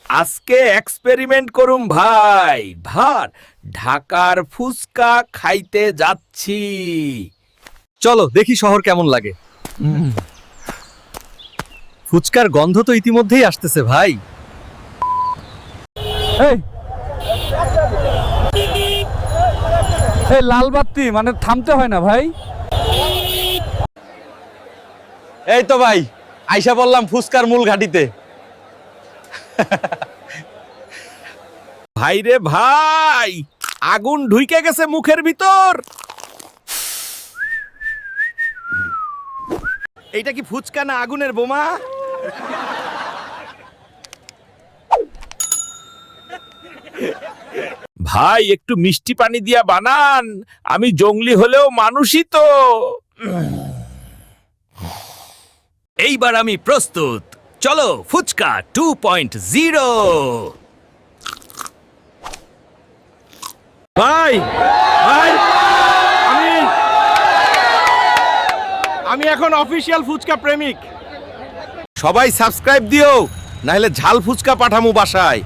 আজকে এক্সপেরিমেন্ট করুম ভাই। ভার ঢাকার ফুচকা খাইতে যাচ্ছি। চলো দেখি শহর কেমন লাগে। ফুচকার গন্ধ তো ইতিমধ্যেই আসতেছে ভাই। এই লাল বাতি মানে থামতে হয় না ভাই। এই তো ভাই আইসা বললাম ফুচকার মূল ঘাটিতে। ভাই রে ভাই, আগুন ঢুইকে গেছে মুখের ভিতর। এইটা কি ফুচকা না আগুনের বোমা? ভাই একটু মিষ্টি পানি দিয়া বানান, আমি জঙ্গলি হলেও মানুষই তো। এইবার আমি প্রস্তুত, চলো ফুচকা 2.0। ভাই ভাই, আমি এখন অফিশিয়াল ফুচকা প্রেমিক। সবাই সাবস্ক্রাইব দিও, নাহলে ঝাল ফুচকা পাঠামু বাসায়।